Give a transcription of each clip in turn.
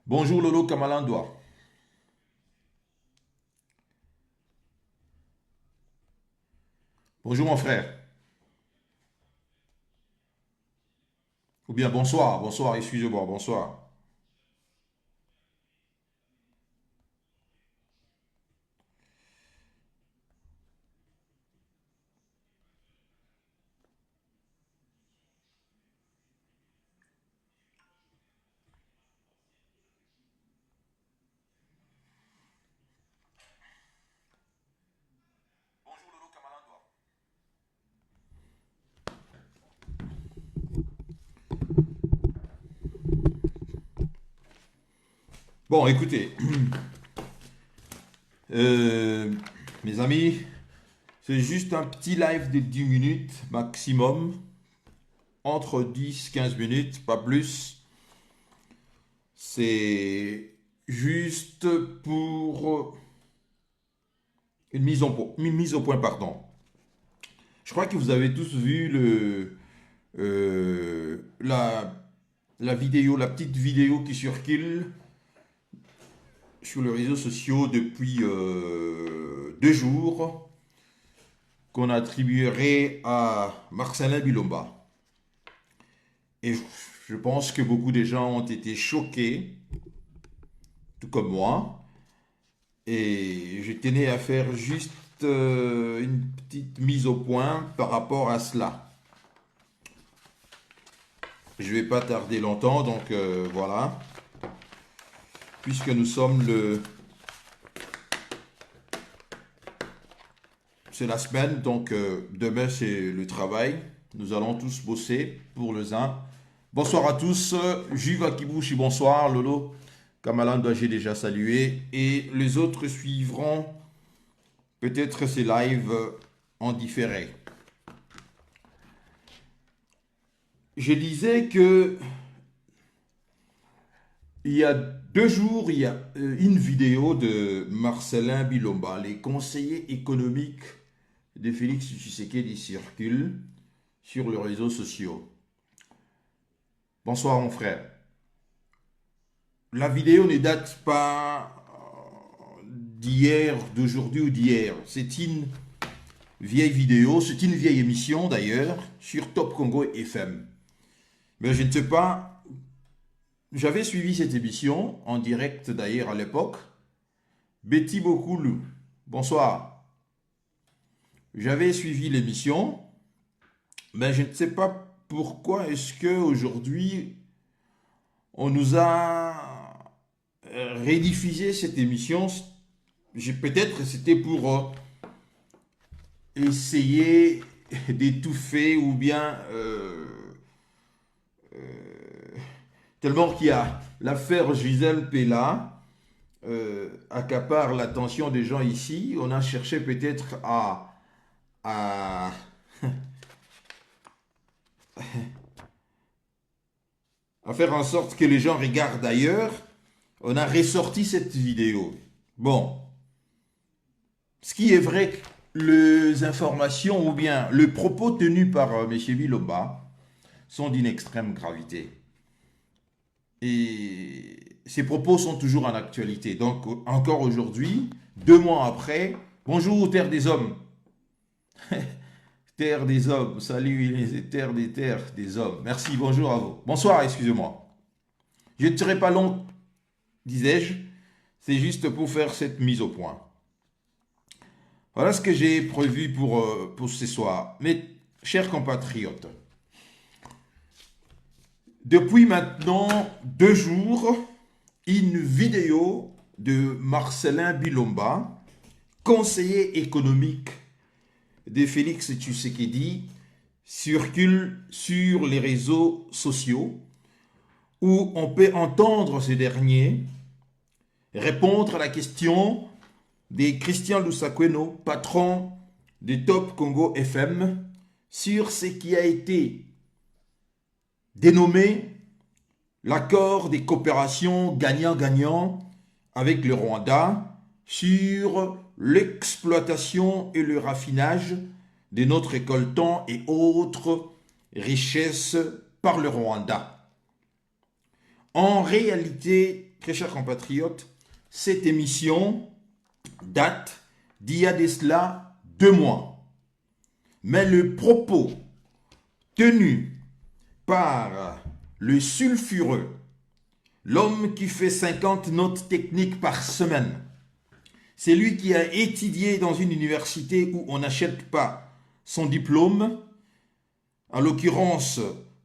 Bonjour Lolo Kamalandoa. Bonjour mon frère. Ou bien bonsoir, bonsoir, excusez-moi, bonsoir. Bonjour Lolo Kamalandoa. Bon, écoutez, euh, mes amis, c'est juste un petit live de 10 minutes maximum, entre 10 15 minutes, pas plus. C'est juste pour une mise au point, pardon. Je crois que vous avez tous vu la vidéo, la petite vidéo qui circule sur les réseaux sociaux depuis 2 jours qu'on attribuerait à Marcelin Bilomba. Et je pense que beaucoup de gens ont été choqués, tout comme moi. Et je tenais à faire juste une petite mise au point par rapport à cela. Je ne vais pas tarder longtemps, donc voilà. Puisque nous sommes c'est la semaine, donc demain c'est le travail. Nous allons tous bosser pour le ZIN. Bonsoir à tous. Juva Kibushi, bonsoir. Lolo Kamalan, j'ai déjà salué. Et les autres suivront peut-être ces lives en différé. Je disais que il y a 2 jours, il y a une vidéo de Marcelin Bilomba, les conseillers économiques de Félix Tshisekedi circule sur les réseaux sociaux. Bonsoir mon frère. La vidéo ne date pas d'hier, d'aujourd'hui ou d'hier. C'est une vieille vidéo, c'est une vieille émission d'ailleurs sur Top Congo FM. Mais je ne sais pas, j'avais suivi cette émission en direct d'ailleurs à l'époque. Betty Bokoulou, bonsoir. J'avais suivi l'émission, mais je ne sais pas pourquoi est-ce que aujourd'hui on nous a rediffusé cette émission. Peut-être c'était pour essayer d'étouffer ou bien tellement qu'il y a l'affaire Gisèle Pella accapare l'attention des gens ici. On a cherché peut-être à, à faire en sorte que les gens regardent ailleurs. On a ressorti cette vidéo. Bon, ce qui est vrai, les informations ou bien le propos tenu par M. Bilomba sont d'une extrême gravité. Et ces propos sont toujours en actualité. Donc, encore aujourd'hui, 2 mois après, bonjour Terre des Hommes. Terre des Hommes, salut les terres des Hommes. Merci, bonjour à vous. Bonsoir, excusez-moi. Je ne serai pas long, disais-je. C'est juste pour faire cette mise au point. Voilà ce que j'ai prévu pour ce soir. Mes chers compatriotes, depuis maintenant 2 jours, une vidéo de Marcelin Bilomba, conseiller économique de Félix Tshisekedi, circule sur les réseaux sociaux où on peut entendre ce dernier répondre à la question de Christian Lusakweno, patron de Top Congo FM, sur ce qui a été dénommé l'accord de coopération gagnant-gagnant avec le Rwanda sur l'exploitation et le raffinage de notre coltan et autres richesses par le Rwanda. En réalité, très chers compatriotes, cette émission date d'il y a de cela 2 mois. Mais le propos tenu par le sulfureux, l'homme qui fait 50 notes techniques par semaine, c'est lui qui a étudié dans une université où on n'achète pas son diplôme, en l'occurrence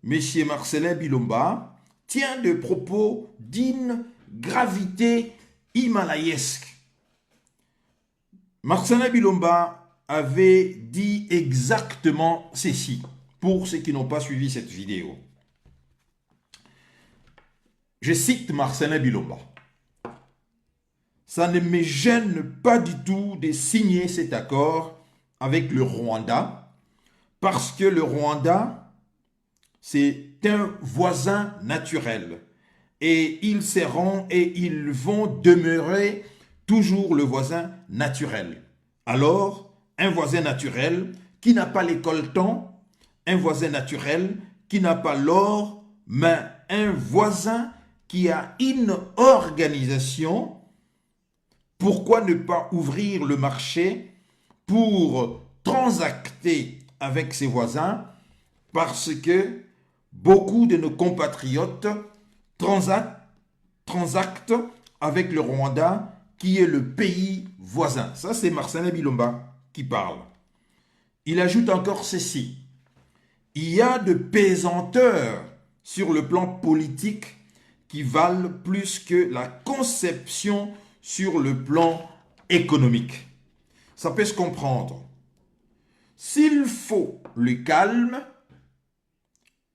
M. Marcelin Bilomba, tient des propos d'une gravité himalayesque. Marcelin Bilomba avait dit exactement ceci, pour ceux qui n'ont pas suivi cette vidéo. Je cite Marcelin Bilomba. Ça ne me gêne pas du tout de signer cet accord avec le Rwanda, parce que le Rwanda, c'est un voisin naturel. Et ils seront et ils vont demeurer toujours le voisin naturel. Alors, un voisin naturel qui n'a pas les coltons, un voisin naturel qui n'a pas l'or, mais un voisin qui a une organisation. Pourquoi ne pas ouvrir le marché pour transacter avec ses voisins? Parce que beaucoup de nos compatriotes transactent avec le Rwanda, qui est le pays voisin. Ça, c'est Marcelin Bilomba qui parle. Il ajoute encore ceci. Il y a de pesanteurs sur le plan politique qui valent plus que la conception sur le plan économique. Ça peut se comprendre. S'il faut le calme,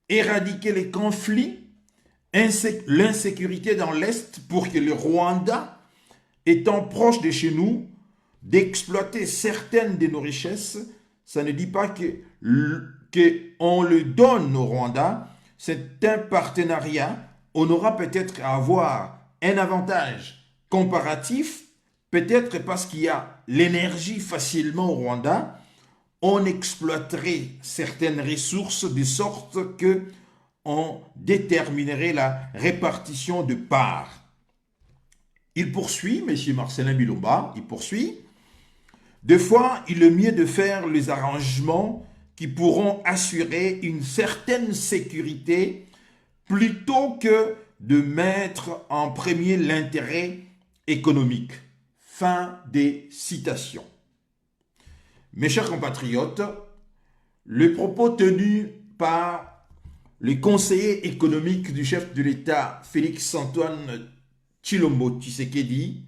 éradiquer les conflits, l'insécurité dans l'Est pour que le Rwanda, étant proche de chez nous, d'exploiter certaines de nos richesses, ça ne dit pas qu'on le donne au Rwanda. C'est un partenariat. On aura peut-être à avoir un avantage comparatif, peut-être parce qu'il y a l'énergie facilement au Rwanda, on exploiterait certaines ressources de sorte que on déterminerait la répartition de parts. Il poursuit, M. Marcelin Bilomba, il poursuit. Des fois, il est mieux de faire les arrangements qui pourront assurer une certaine sécurité plutôt que de mettre en premier l'intérêt économique. Fin des citations. Mes chers compatriotes, le propos tenu par le conseiller économique du chef de l'État, Félix-Antoine Tshilombo Tshisekedi,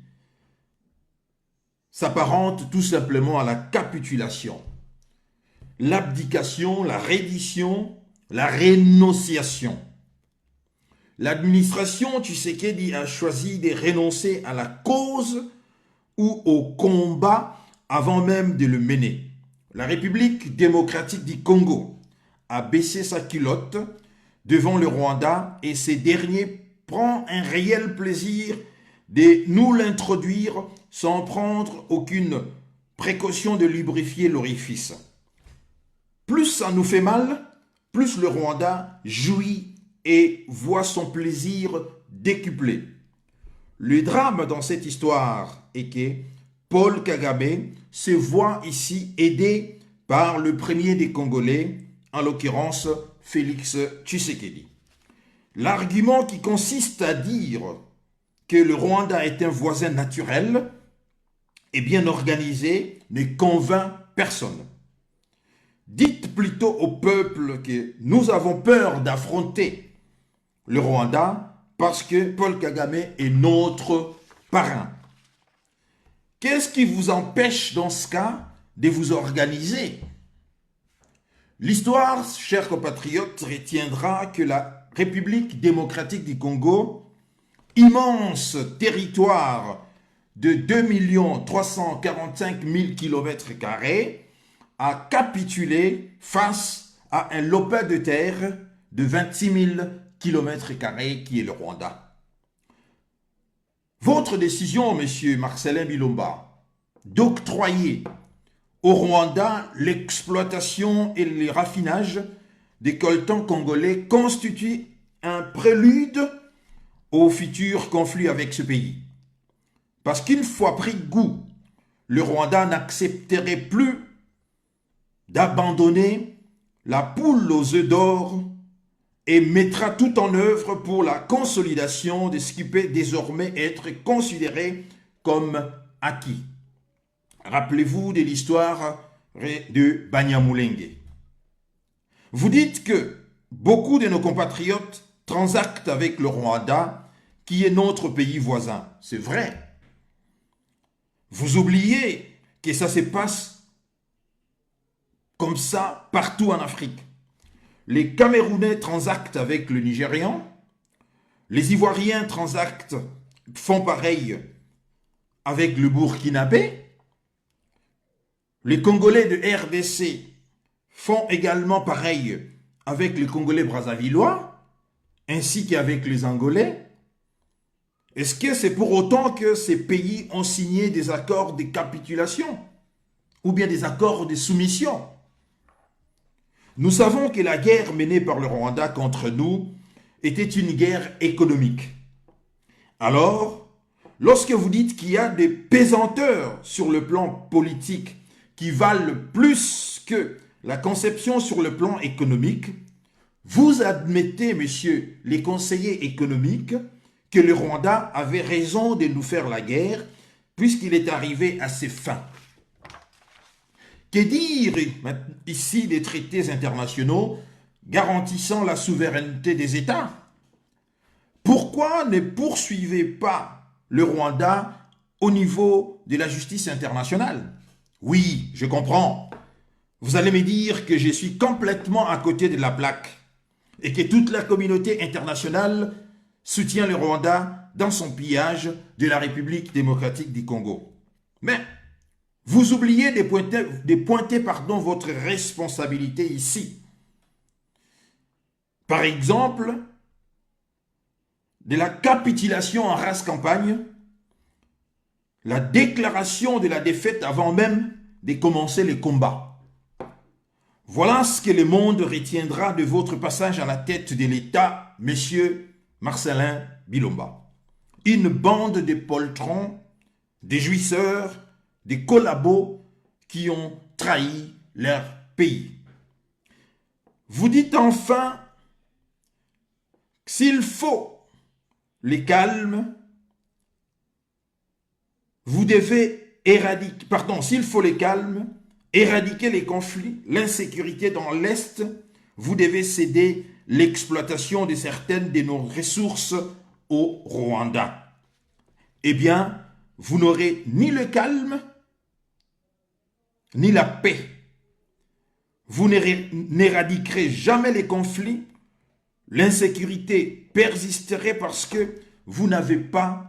s'apparente tout simplement à la capitulation, l'abdication, la reddition, la rénonciation. L'administration Tshisekedi a choisi de renoncer à la cause ou au combat avant même de le mener. La République démocratique du Congo a baissé sa culotte devant le Rwanda et ces derniers prend un réel plaisir de nous l'introduire sans prendre aucune précaution de lubrifier l'orifice. Plus ça nous fait mal, plus le Rwanda jouit et voit son plaisir décuplé. Le drame dans cette histoire est que Paul Kagame se voit ici aidé par le premier des Congolais, en l'occurrence Félix Tshisekedi. L'argument qui consiste à dire que le Rwanda est un voisin naturel et bien organisé ne convainc personne. Dites plutôt au peuple que nous avons peur d'affronter le Rwanda parce que Paul Kagame est notre parrain. Qu'est-ce qui vous empêche dans ce cas de vous organiser? L'histoire, chers compatriotes, retiendra que la République démocratique du Congo, immense territoire de 2 345 000 km², a capitulé face à un lopin de terre de 26 000 km² qui est le Rwanda. Votre décision, monsieur Marcelin Bilomba, d'octroyer au Rwanda l'exploitation et le raffinage des coltans congolais constitue un prélude au futur conflit avec ce pays. Parce qu'une fois pris goût, le Rwanda n'accepterait plus d'abandonner la poule aux œufs d'or et mettra tout en œuvre pour la consolidation de ce qui peut désormais être considéré comme acquis. Rappelez-vous de l'histoire de Banyamulenge. Vous dites que beaucoup de nos compatriotes transactent avec le Rwanda, qui est notre pays voisin. C'est vrai. Vous oubliez que ça se passe comme ça partout en Afrique. Les Camerounais transactent avec le Nigérian, les Ivoiriens transactent, font pareil avec le Burkinabé, les Congolais de RDC font également pareil avec les Congolais brassavillois, ainsi qu'avec les Angolais. Est-ce que c'est pour autant que ces pays ont signé des accords de capitulation ou bien des accords de soumission? Nous savons que la guerre menée par le Rwanda contre nous était une guerre économique. Alors, lorsque vous dites qu'il y a des pesanteurs sur le plan politique qui valent plus que la conception sur le plan économique, vous admettez, messieurs les conseillers économiques, que le Rwanda avait raison de nous faire la guerre puisqu'il est arrivé à ses fins. Que dire ici des traités internationaux garantissant la souveraineté des États? Pourquoi ne poursuivez pas le Rwanda au niveau de la justice internationale? Oui, je comprends. Vous allez me dire que je suis complètement à côté de la plaque et que toute la communauté internationale soutient le Rwanda dans son pillage de la République démocratique du Congo. Mais vous oubliez de pointer votre responsabilité ici. Par exemple, de la capitulation en race campagne, la déclaration de la défaite avant même de commencer les combats. Voilà ce que le monde retiendra de votre passage à la tête de l'État, monsieur Marcellin Bilomba. Une bande de poltrons, des jouisseurs, des collabos qui ont trahi leur pays. Vous dites enfin, s'il faut les calmes, vous devez s'il faut les calmes, éradiquer les conflits, l'insécurité dans l'Est, vous devez céder l'exploitation de certaines de nos ressources au Rwanda. Eh bien, vous n'aurez ni le calme, ni la paix. Vous n'éradiquerez jamais les conflits. L'insécurité persisterait parce que vous n'avez pas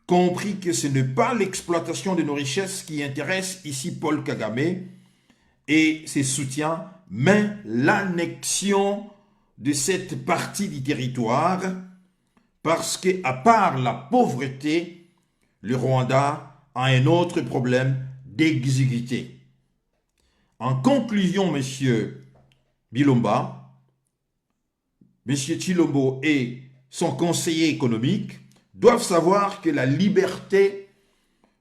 compris que ce n'est pas l'exploitation de nos richesses qui intéresse ici Paul Kagame et ses soutiens, mais l'annexion de cette partie du territoire, parce qu'à part la pauvreté, le Rwanda a un autre problème d'exiguïté. En conclusion, monsieur Bilomba, monsieur Tshilombo et son conseiller économique doivent savoir que la liberté,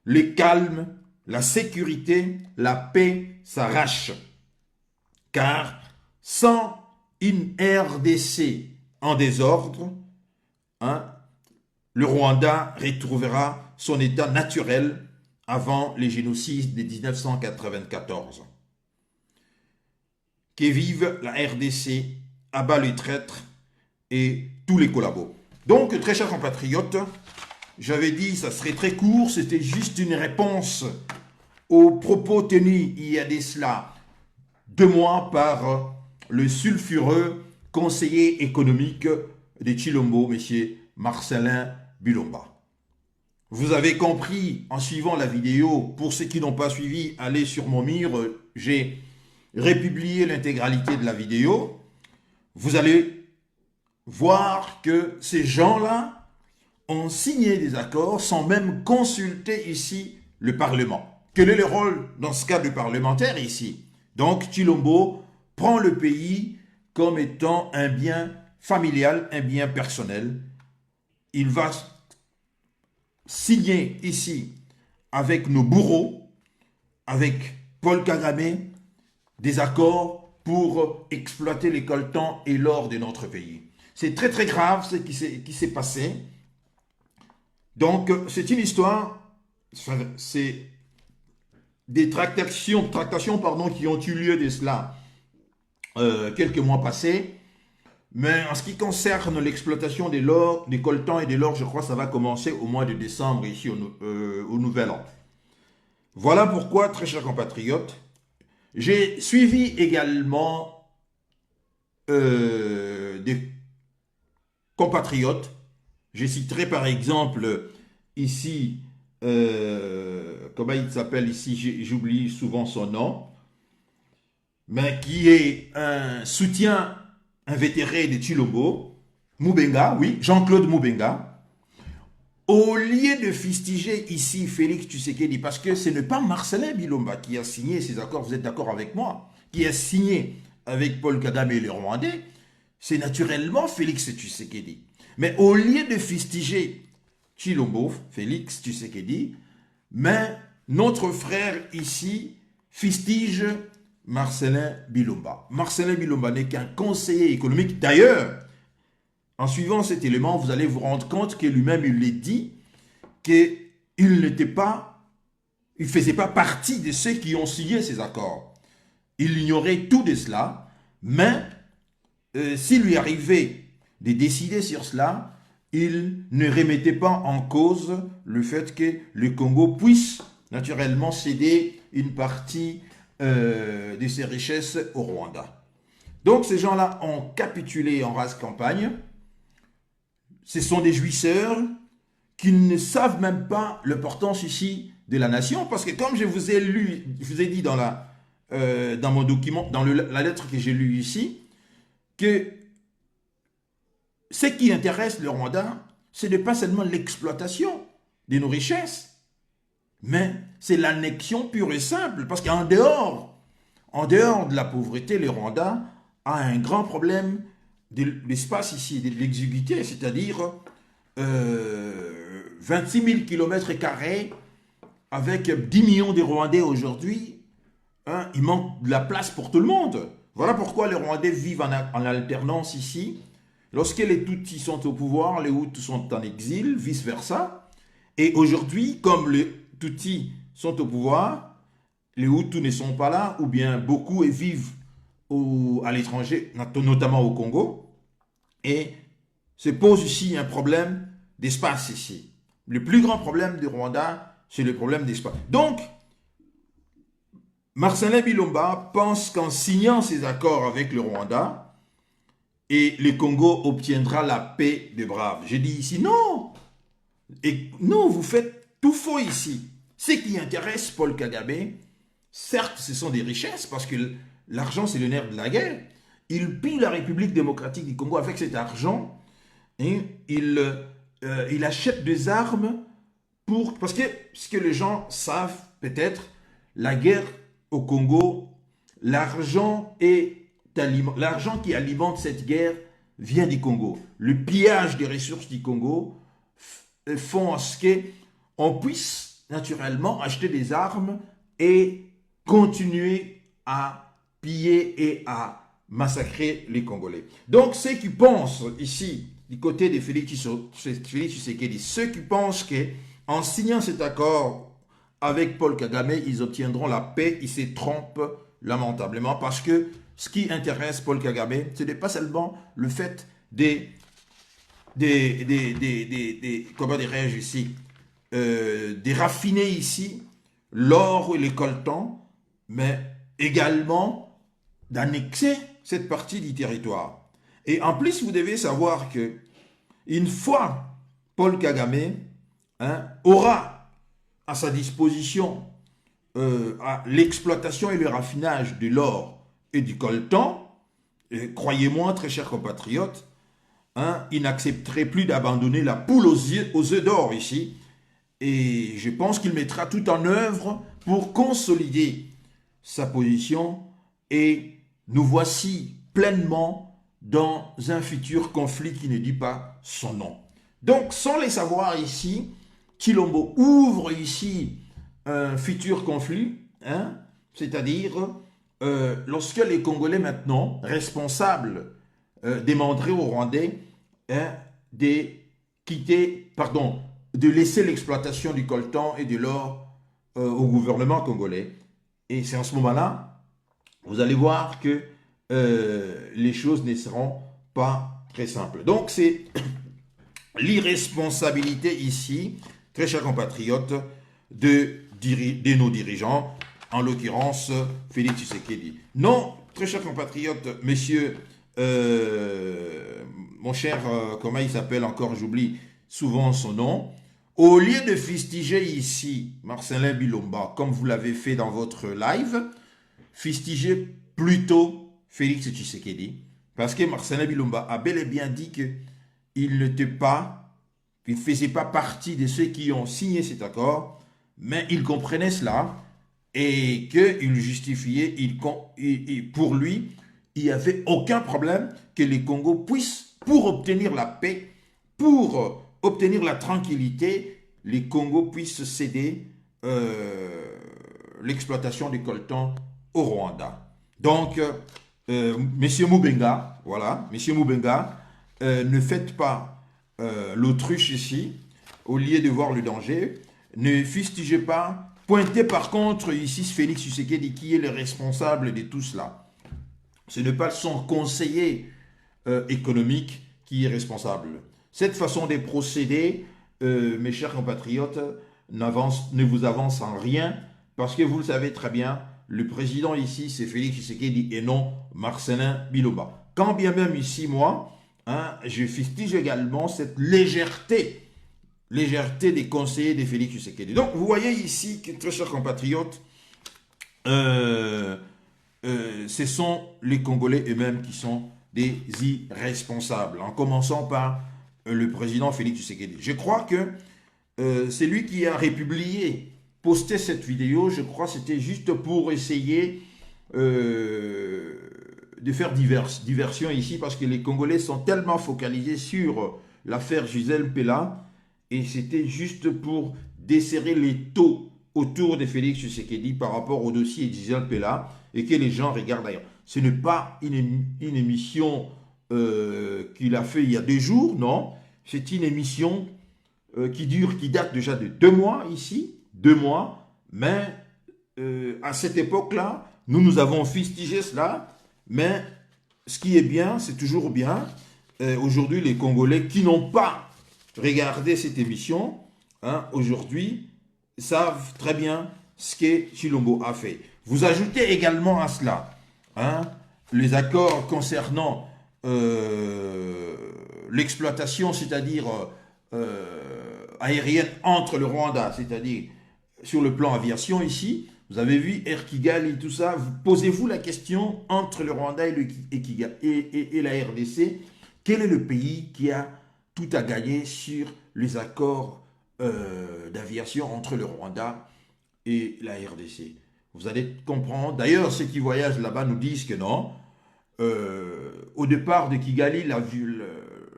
le calme, la sécurité, la paix s'arrachent. Car sans une RDC en désordre, le Rwanda retrouvera son état naturel avant les génocides de 1994. Que vive la RDC, à bas les traîtres et tous les collabos. Donc, très chers compatriotes, j'avais dit ça serait très court, c'était juste une réponse aux propos tenus il y a de cela 2 mois par le sulfureux conseiller économique de Tshilombo, M. Marcellin Bilomba. Vous avez compris en suivant la vidéo, pour ceux qui n'ont pas suivi, allez sur mon mur, j'ai republié l'intégralité de la vidéo. Vous allez voir que ces gens-là ont signé des accords sans même consulter ici le Parlement. Quel est le rôle dans ce cas de parlementaire ici? Donc Tshilombo prend le pays comme étant un bien familial, un bien personnel. il va signer ici avec nos bourreaux, avec Paul Kagame, des accords pour exploiter les coltans et l'or de notre pays. C'est très très grave ce qui s'est passé. Donc c'est une histoire, c'est des tractations pardon, qui ont eu lieu de cela quelques mois passés. Mais en ce qui concerne l'exploitation de l'or, des coltans et de l'or, je crois que ça va commencer au mois de décembre ici au Nouvel An. Voilà pourquoi, très chers compatriotes, j'ai suivi également des compatriotes. Je citerai par exemple ici, comment il s'appelle ici, j'oublie souvent son nom, mais qui est un soutien invétéré de Tshilombo, Moubenga, oui, Jean-Claude Moubenga, au lieu de fustiger ici Félix Tshisekedi, parce que ce n'est pas Marcelin Bilomba qui a signé ces accords, vous êtes d'accord avec moi, qui a signé avec Paul Kagame et les Rwandais, c'est naturellement Félix Tshisekedi. Mais au lieu de fustiger Tshilombo, Félix Tshisekedi, mais notre frère ici fustige Marcelin Bilomba. Marcelin Bilomba n'est qu'un conseiller économique. D'ailleurs, en suivant cet élément, vous allez vous rendre compte que lui-même, il l'a dit, qu'il n'était pas, il ne faisait pas partie de ceux qui ont signé ces accords. Il ignorait tout de cela, mais s'il lui arrivait de décider sur cela, il ne remettait pas en cause le fait que le Congo puisse naturellement céder une partie de ses richesses au Rwanda. Donc ces gens-là ont capitulé en rase campagne. Ce sont des jouisseurs qui ne savent même pas l'importance ici de la nation, parce que comme je vous ai dit dans mon document, dans la lettre que j'ai lue ici, que ce qui intéresse le Rwanda, ce n'est pas seulement l'exploitation de nos richesses, mais c'est l'annexion pure et simple, parce qu'en dehors de la pauvreté, le Rwanda a un grand problème de l'espace ici, de l'exiguïté, c'est-à-dire 26 000 km² avec 10 millions de Rwandais aujourd'hui, hein, il manque de la place pour tout le monde. Voilà pourquoi les Rwandais vivent en alternance ici. Lorsque les Tutsis sont au pouvoir, les Hutus sont en exil, vice-versa. Et aujourd'hui, comme les Tutsis sont au pouvoir, les Hutus ne sont pas là, ou bien beaucoup vivent à l'étranger, notamment au Congo, et se pose ici un problème d'espace ici. Le plus grand problème du Rwanda, c'est le problème d'espace. Donc, Marcelin Bilomba pense qu'en signant ces accords avec le Rwanda, et le Congo obtiendra la paix des braves. J'ai dit ici, non. Et non, vous faites tout faux ici. Ce qui intéresse Paul Kagame, certes, ce sont des richesses, parce que l'argent, c'est le nerf de la guerre. Il pille la République démocratique du Congo avec cet argent. Et il achète des armes parce que ce que les gens savent peut-être, la guerre au Congo, l'argent qui alimente cette guerre vient du Congo. Le pillage des ressources du Congo font en ce qu'on puisse naturellement acheter des armes et continuer à piller et à massacrer les Congolais. Donc ceux qui pensent ici, du côté de Félix Tshisekedi, ceux qui pensent qu'en signant cet accord avec Paul Kagame, ils obtiendront la paix, ils se trompent lamentablement, parce que ce qui intéresse Paul Kagame, ce n'est pas seulement le fait comment dirais-je ici, de raffiner ici l'or et les coltans, mais également d'annexer cette partie du territoire. Et en plus, vous devez savoir que une fois Paul Kagame aura à sa disposition l'exploitation et le raffinage de l'or et du coltan, croyez-moi, très chers compatriotes, il n'accepterait plus d'abandonner la poule aux œufs d'or ici. Et je pense qu'il mettra tout en œuvre pour consolider sa position. Et nous voici pleinement dans un futur conflit qui ne dit pas son nom. Donc, sans les savoir ici, Chilombo ouvre ici un futur conflit, hein, c'est-à-dire lorsque les Congolais maintenant, responsables demanderait aux Rwandais hein, de quitter, pardon, de laisser l'exploitation du coltan et de l'or au gouvernement congolais. Et c'est en ce moment-là, vous allez voir que les choses ne seront pas très simples. Donc c'est l'irresponsabilité ici, très chers compatriotes, de nos dirigeants, en l'occurrence Félix Tshisekedi. Non, très chers compatriotes, messieurs, mon cher, comment il s'appelle encore, j'oublie souvent son nom, au lieu de fustiger ici Marcelin Bilomba, comme vous l'avez fait dans votre live, fustigez plutôt Félix Tshisekedi, parce que Marcelin Bilomba a bel et bien dit qu'il n'était pas, il ne faisait pas partie de ceux qui ont signé cet accord, mais il comprenait cela et qu'il justifiait, pour lui, il n'y avait aucun problème que les Congos puissent, pour obtenir la paix, pour obtenir la tranquillité, les Congos puissent céder l'exploitation du coltan au Rwanda. Donc, Monsieur Moubenga, voilà, Monsieur Moubenga, ne faites pas l'autruche ici, au lieu de voir le danger, ne fustigez pas, pointez par contre ici Félix Tshisekedi qui est le responsable de tout cela. Ce n'est pas son conseiller économique qui est responsable. Cette façon de procéder, mes chers compatriotes, ne vous avance en rien, parce que vous le savez très bien, le président ici, c'est Félix Tshisekedi et non Marcelin Bilomba. Quand bien même ici, moi, hein, je fustige également cette légèreté des conseillers de Félix Tshisekedi. Donc, vous voyez ici, que, très chers compatriotes, ce sont les Congolais eux-mêmes qui sont des irresponsables, en commençant par le président Félix Tshisekedi. Je crois que c'est lui qui a republié, posté cette vidéo, je crois que c'était juste pour essayer de faire diversion ici, parce que les Congolais sont tellement focalisés sur l'affaire Gisèle Pella, et c'était juste pour desserrer les taux autour de Félix Tshisekedi par rapport au dossier de Gisèle Pella, et que les gens regardent d'ailleurs. Ce n'est pas une émission qu'il a fait il y a 2 jours, non. C'est une émission qui date déjà de 2 mois ici, 2 mois, mais à cette époque-là, nous avons fustigé cela, mais ce qui est bien, c'est toujours bien. Aujourd'hui, les Congolais qui n'ont pas regardé cette émission, hein, aujourd'hui, savent très bien ce que Chilombo a fait. Vous ajoutez également à cela hein, les accords concernant l'exploitation, c'est-à-dire aérienne entre le Rwanda, c'est-à-dire sur le plan aviation ici. Vous avez vu Air Kigali, tout ça. Posez-vous la question entre le Rwanda et la RDC. Quel est le pays qui a tout à gagner sur les accords d'aviation entre le Rwanda et la RDC? Vous allez comprendre. D'ailleurs, ceux qui voyagent là-bas nous disent que non. Au départ de Kigali,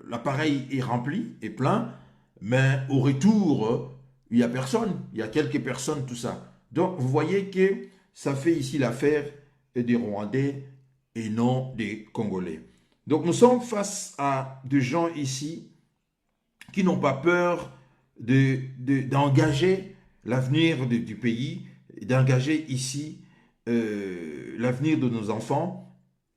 l'appareil est rempli, est plein, mais au retour, il n'y a personne. Il y a quelques personnes, tout ça. Donc, vous voyez que ça fait ici l'affaire des Rwandais et non des Congolais. Donc, nous sommes face à des gens ici qui n'ont pas peur d'engager l'avenir du pays, d'engager ici l'avenir de nos enfants,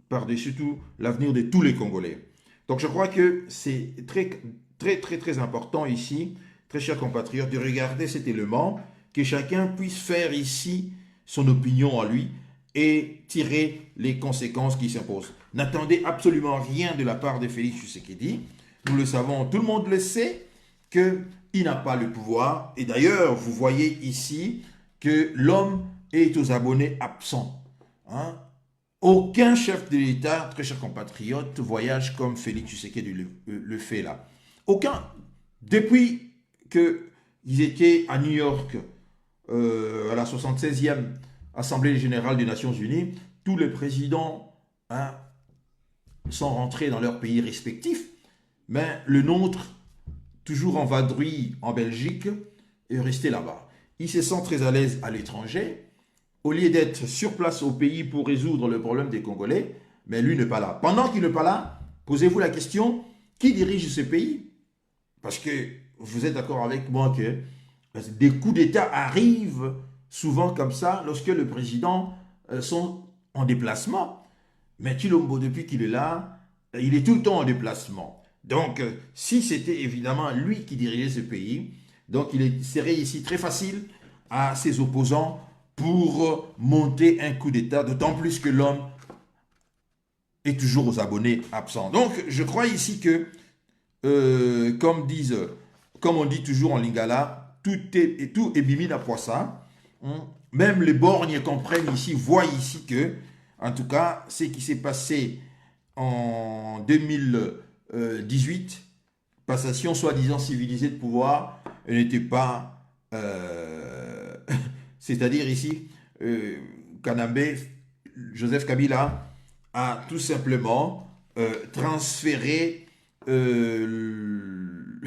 par-dessus tout l'avenir de tous les Congolais. Donc je crois que c'est très important ici, très chers compatriotes, de regarder cet élément, que chacun puisse faire ici son opinion à lui et tirer les conséquences qui s'imposent. N'attendez absolument rien de la part de Félix Tshisekedi. Nous le savons, tout le monde le sait, qu'il n'a pas le pouvoir. Et d'ailleurs, vous voyez ici que l'homme est aux abonnés absents. Hein? Aucun chef de l'État, très chers compatriotes, voyage comme Félix Tshisekedi le fait là. Aucun. Depuis qu'ils étaient à New York, à la 76e Assemblée générale des Nations Unies, tous les présidents hein, sont rentrés dans leurs pays respectifs, mais le nôtre, toujours en vadrouille en Belgique et rester là-bas. Il se sent très à l'aise à l'étranger. Au lieu d'être sur place au pays pour résoudre le problème des Congolais, mais lui n'est pas là. Pendant qu'il n'est pas là, posez-vous la question, qui dirige ce pays? Parce que vous êtes d'accord avec moi que des coups d'État arrivent souvent comme ça lorsque le président sont en déplacement. Mais Tshilombo, depuis qu'il est là, il est tout le temps en déplacement. Donc, si c'était évidemment lui qui dirigeait ce pays, donc il serait ici très facile à ses opposants pour monter un coup d'État, d'autant plus que l'homme est toujours aux abonnés absents. Donc, je crois ici que, comme on dit toujours en lingala, tout est bimine à poissa. Même les borgnes comprennent ici, voient ici que, en tout cas, ce qui s'est passé en 2018, passation soi-disant civilisée de pouvoir, n'était pas... c'est-à-dire ici, Kanambe, Joseph Kabila, a tout simplement transféré le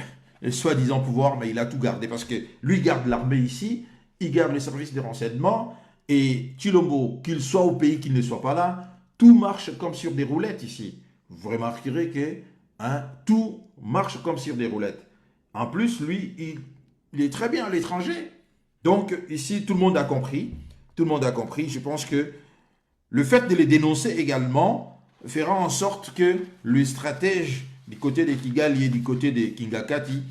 soi-disant pouvoir, mais il a tout gardé, parce que lui garde l'armée ici, il garde les services de renseignement, et Tshilombo, qu'il soit au pays, qu'il ne soit pas là, tout marche comme sur des roulettes ici. Vous remarquerez que tout marche comme sur des roulettes. En plus, lui, il est très bien à l'étranger. Donc, ici, tout le monde a compris. Tout le monde a compris. Je pense que le fait de les dénoncer également fera en sorte que le stratège du côté des Kigali et du côté des Kingakati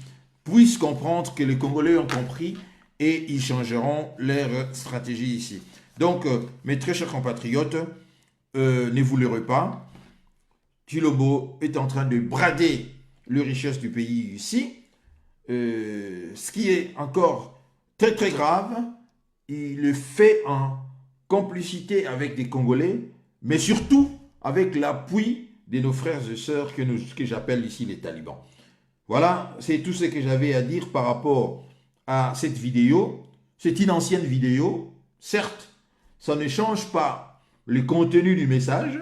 puissent comprendre que les Congolais ont compris et ils changeront leur stratégie ici. Donc, mes très chers compatriotes, ne vous leurrez pas. Tshilombo est en train de brader les richesses du pays ici. Ce qui est encore très très grave, il le fait en complicité avec des Congolais, mais surtout avec l'appui de nos frères et sœurs que j'appelle ici les talibans. Voilà, c'est tout ce que j'avais à dire par rapport à cette vidéo. C'est une ancienne vidéo, certes, ça ne change pas le contenu du message,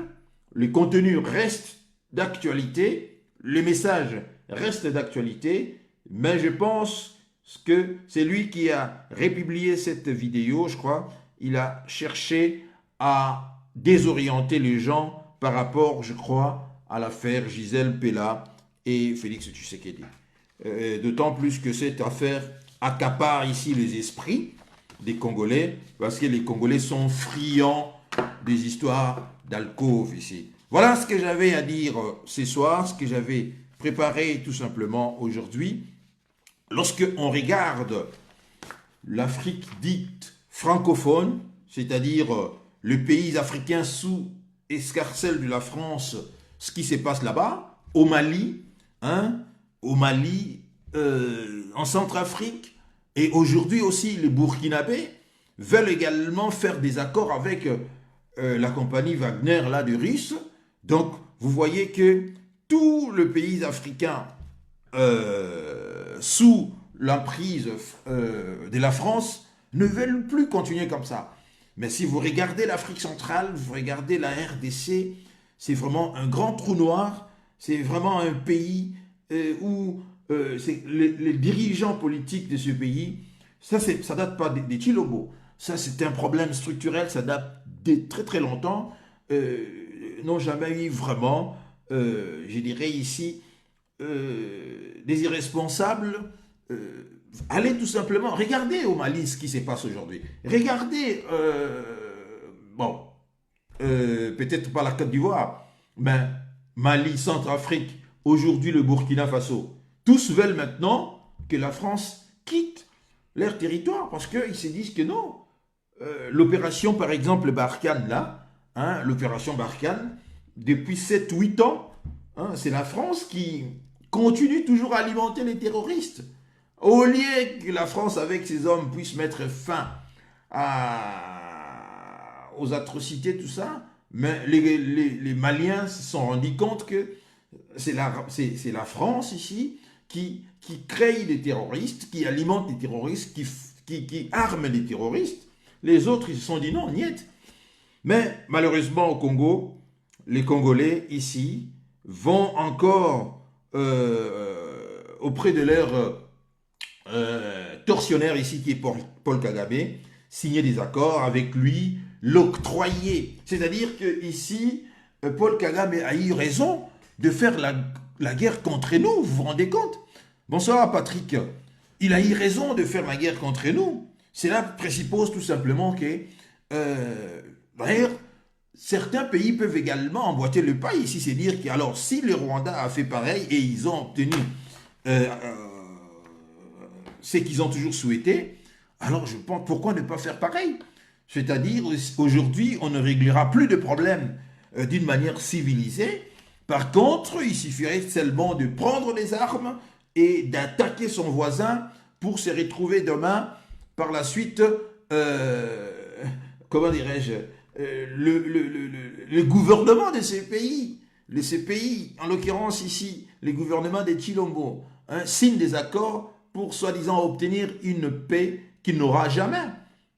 le contenu reste d'actualité, le message reste d'actualité, mais je pense que c'est lui qui a republié cette vidéo, je crois. Il a cherché à désorienter les gens par rapport, je crois, à l'affaire Gisèle Pella et Félix Tshisekedi. D'autant plus que cette affaire accapare ici les esprits des Congolais, parce que les Congolais sont friands des histoires d'alcôve ici. Voilà ce que j'avais à dire ce soir, ce que j'avais préparé tout simplement aujourd'hui. Lorsque on regarde l'Afrique dite francophone, c'est-à-dire le pays africain sous escarcelle de la France, ce qui se passe là-bas, au Mali, en Centrafrique, et aujourd'hui aussi les Burkinabés veulent également faire des accords avec la compagnie Wagner là de Russes. Donc vous voyez que tout le pays africain sous l'emprise de la France ne veulent plus continuer comme ça. Mais si vous regardez l'Afrique centrale, vous regardez la RDC, c'est vraiment un grand trou noir, c'est vraiment un pays où les dirigeants politiques de ce pays, ça date pas des Tshilombo, ça c'est un problème structurel, ça date de très très longtemps, n'ont jamais eu vraiment, je dirais ici, des irresponsables. Allez tout simplement, regardez au Mali ce qui se passe aujourd'hui. Regardez, peut-être pas la Côte d'Ivoire, mais Mali, Centrafrique, aujourd'hui le Burkina Faso. Tous veulent maintenant que la France quitte leur territoire parce qu'ils se disent que non. L'opération par exemple Barkhane là, l'opération Barkhane, depuis 7-8 ans, c'est la France qui continue toujours à alimenter les terroristes. Au lieu que la France, avec ses hommes, puisse mettre fin aux atrocités, tout ça, mais les Maliens se sont rendus compte que c'est la France ici qui crée les terroristes, qui alimente les terroristes, qui arme les terroristes. Les autres, ils se sont dit non, niet. Mais malheureusement au Congo, les Congolais ici vont encore auprès de leur tortionnaire ici, qui est Paul Kagame, signer des accords avec lui, l'octroyer. C'est-à-dire que ici, Paul Kagame a eu raison de faire la guerre contre nous, vous vous rendez compte? Bonsoir Patrick. Il a eu raison de faire la guerre contre nous. Cela présuppose tout simplement que, d'ailleurs, certains pays peuvent également emboîter le pas ici. C'est dire que, alors, si le Rwanda a fait pareil et ils ont obtenu ce qu'ils ont toujours souhaité, alors je pense, pourquoi ne pas faire pareil? C'est-à-dire, aujourd'hui, on ne réglera plus de problèmes d'une manière civilisée. Par contre, il suffirait seulement de prendre les armes et d'attaquer son voisin pour se retrouver demain, par la suite, comment dirais-je, le gouvernement de ces pays, en l'occurrence ici, les gouvernements des Chilombo, signent des accords pour soi-disant obtenir une paix qu'il n'aura jamais.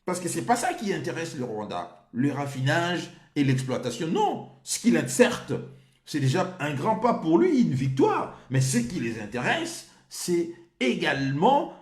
Parce que ce n'est pas ça qui intéresse le Rwanda, le raffinage et l'exploitation. Non, ce qui l'intéresse, certes, c'est déjà un grand pas pour lui, une victoire. Mais ce qui les intéresse, c'est également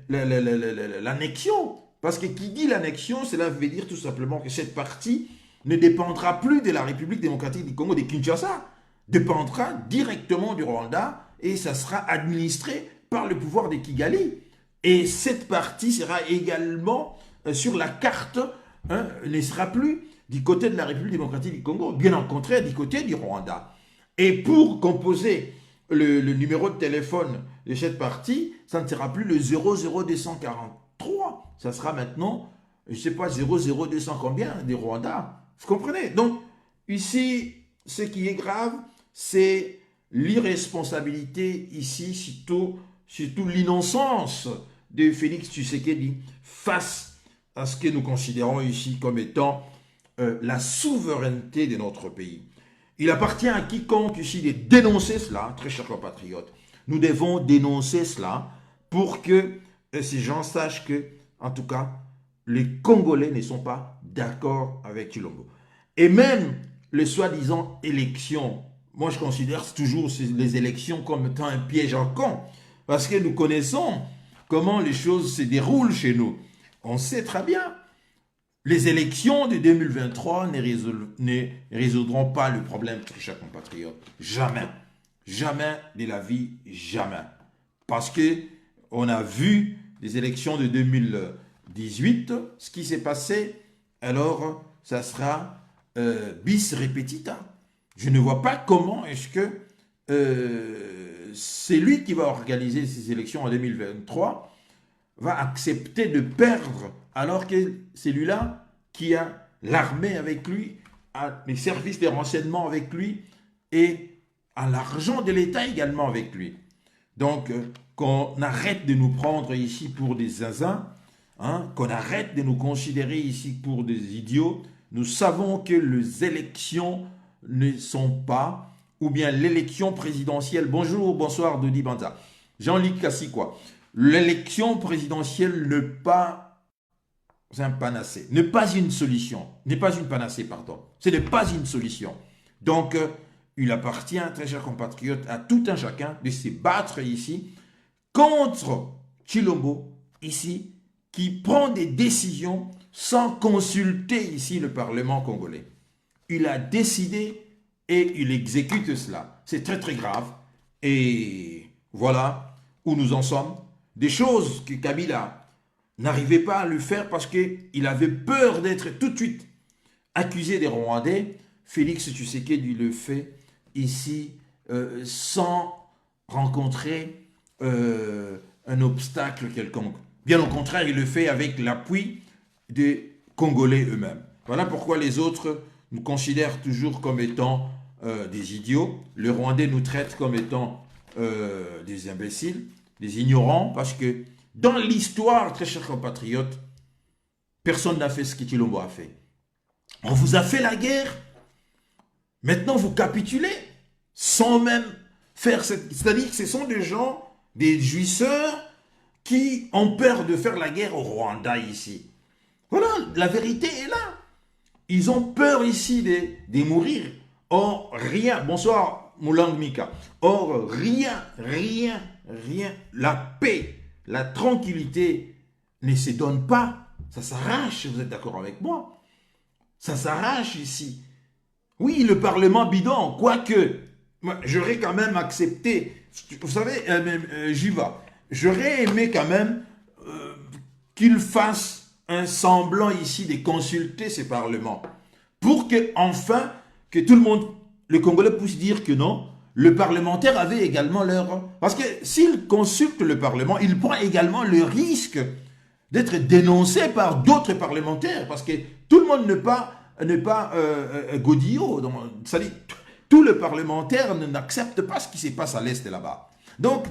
l'annexion. Parce que qui dit l'annexion, cela veut dire tout simplement que cette partie ne dépendra plus de la République démocratique du Congo, de Kinshasa, dépendra directement du Rwanda et ça sera administré par le pouvoir de Kigali. Et cette partie sera également sur la carte, ne sera plus du côté de la République démocratique du Congo, bien au contraire du côté du Rwanda. Et pour composer le numéro de téléphone de cette partie, ça ne sera plus le 00243, ça sera maintenant, je ne sais pas, 00200 combien des Rwanda. Vous comprenez? Donc, ici, ce qui est grave, c'est l'irresponsabilité ici, surtout l'innocence de Félix Tshisekedi face à ce que nous considérons ici comme étant la souveraineté de notre pays. Il appartient à quiconque ici de dénoncer cela, très chers compatriotes. Nous devons dénoncer cela pour que ces gens sachent que, en tout cas, les Congolais ne sont pas d'accord avec Chilombo. Et même les soi-disant élections, moi je considère toujours les élections comme étant un piège en camp, parce que nous connaissons comment les choses se déroulent chez nous. On sait très bien, les élections de 2023 ne résoudront pas le problème, très chers compatriotes. Jamais. Jamais de la vie, jamais. Parce que on a vu les élections de 2018, ce qui s'est passé, alors ça sera bis repetita. Je ne vois pas comment est-ce que c'est lui qui va organiser ces élections en 2023 va accepter de perdre alors que celui-là qui a l'armée avec lui, a les services de renseignement avec lui et a l'argent de l'État également avec lui. Donc, qu'on arrête de nous prendre ici pour des zinzins, qu'on arrête de nous considérer ici pour des idiots. Nous savons que les élections ne sont pas, ou bien l'élection présidentielle, bonjour, bonsoir Dodi Banza, Jean-Luc Kassikwa, l'élection présidentielle n'est pas un panacée, n'est pas une solution, n'est pas une panacée, pardon, ce n'est pas une solution. Donc, il appartient, très chers compatriotes, à tout un chacun de se battre ici contre Chilombo, ici, qui prend des décisions sans consulter ici le Parlement congolais. Il a décidé et il exécute cela. C'est très très grave. Et voilà où nous en sommes. Des choses que Kabila n'arrivait pas à le faire parce qu'il avait peur d'être tout de suite accusé des Rwandais. Félix Tshisekedi le fait ici sans rencontrer un obstacle quelconque. Bien au contraire, il le fait avec l'appui des Congolais eux-mêmes. Voilà pourquoi les autres nous considèrent toujours comme étant des idiots. Les Rwandais nous traitent comme étant des imbéciles, des ignorants, parce que dans l'histoire, très chers compatriotes, personne n'a fait ce que Chilombo a fait. On vous a fait la guerre, maintenant vous capitulez, sans même faire cette... C'est-à-dire que ce sont des gens, des jouisseurs, qui ont peur de faire la guerre au Rwanda ici. Voilà, la vérité est là. Ils ont peur ici de mourir. Or, rien, bonsoir Moulang Mika, or rien rien, la paix, la tranquillité ne se donne pas. Ça s'arrache, vous êtes d'accord avec moi? Ça s'arrache ici. Oui, le Parlement bidon, quoique, j'aurais quand même accepté, vous savez, j'y vais, j'aurais aimé quand même qu'il fasse un semblant ici de consulter ces parlements, pour que, enfin, que tout le monde, le Congolais puisse dire que non, le parlementaire avait également leur... Parce que s'il consulte le Parlement, il prend également le risque d'être dénoncé par d'autres parlementaires, parce que tout le monde n'est pas godillot. C'est-à-dire, tout le parlementaire n'accepte pas ce qui se passe à l'Est là-bas. Donc,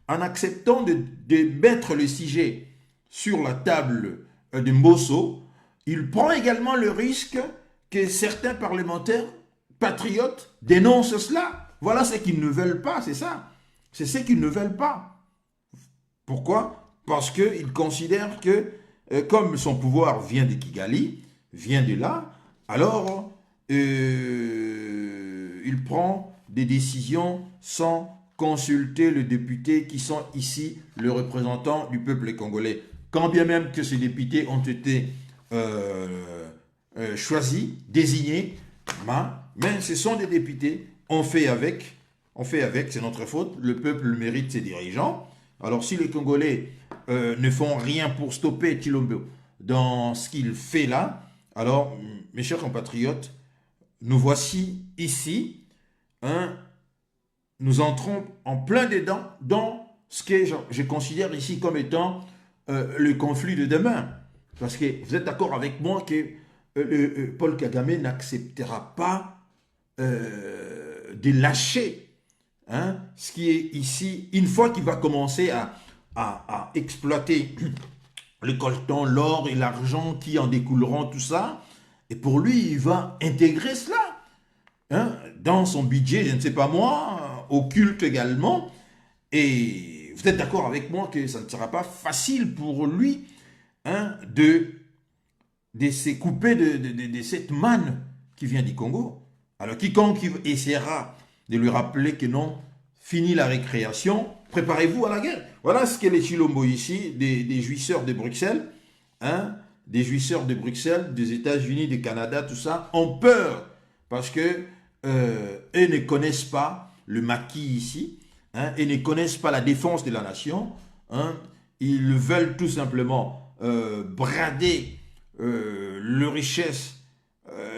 en acceptant de mettre le sujet sur la table de Mbosso, il prend également le risque que certains parlementaires patriotes dénoncent cela. Voilà ce qu'ils ne veulent pas, c'est ça. C'est ce qu'ils ne veulent pas. Pourquoi? Parce qu'ils considèrent que, comme son pouvoir vient de Kigali, vient de là, alors il prend des décisions sans consulter les députés qui sont ici le représentant du peuple congolais. Quand bien même que ces députés ont été choisis, désignés, mais ce sont des députés, on fait avec, c'est notre faute, le peuple mérite ses dirigeants. Alors si les Congolais ne font rien pour stopper Tshilombo dans ce qu'il fait là, alors mes chers compatriotes, nous voici ici, nous entrons en plein dedans dans ce que je considère ici comme étant le conflit de demain. Parce que vous êtes d'accord avec moi que Paul Kagame n'acceptera pas de lâcher ce qui est ici, une fois qu'il va commencer à exploiter le coltan, l'or et l'argent qui en découleront, tout ça, et pour lui, il va intégrer cela dans son budget, je ne sais pas moi, occulte également, et vous êtes d'accord avec moi que ça ne sera pas facile pour lui de se couper de cette manne qui vient du Congo. Alors quiconque essaiera de lui rappeler que non, fini la récréation, préparez-vous à la guerre. Voilà ce que les Tshilombo ici, des jouisseurs de Bruxelles, des jouisseurs de Bruxelles, des États-Unis, du Canada, tout ça, ont peur parce que eux ne connaissent pas le maquis ici, et ne connaissent pas la défense de la nation. Ils veulent tout simplement brader les richesses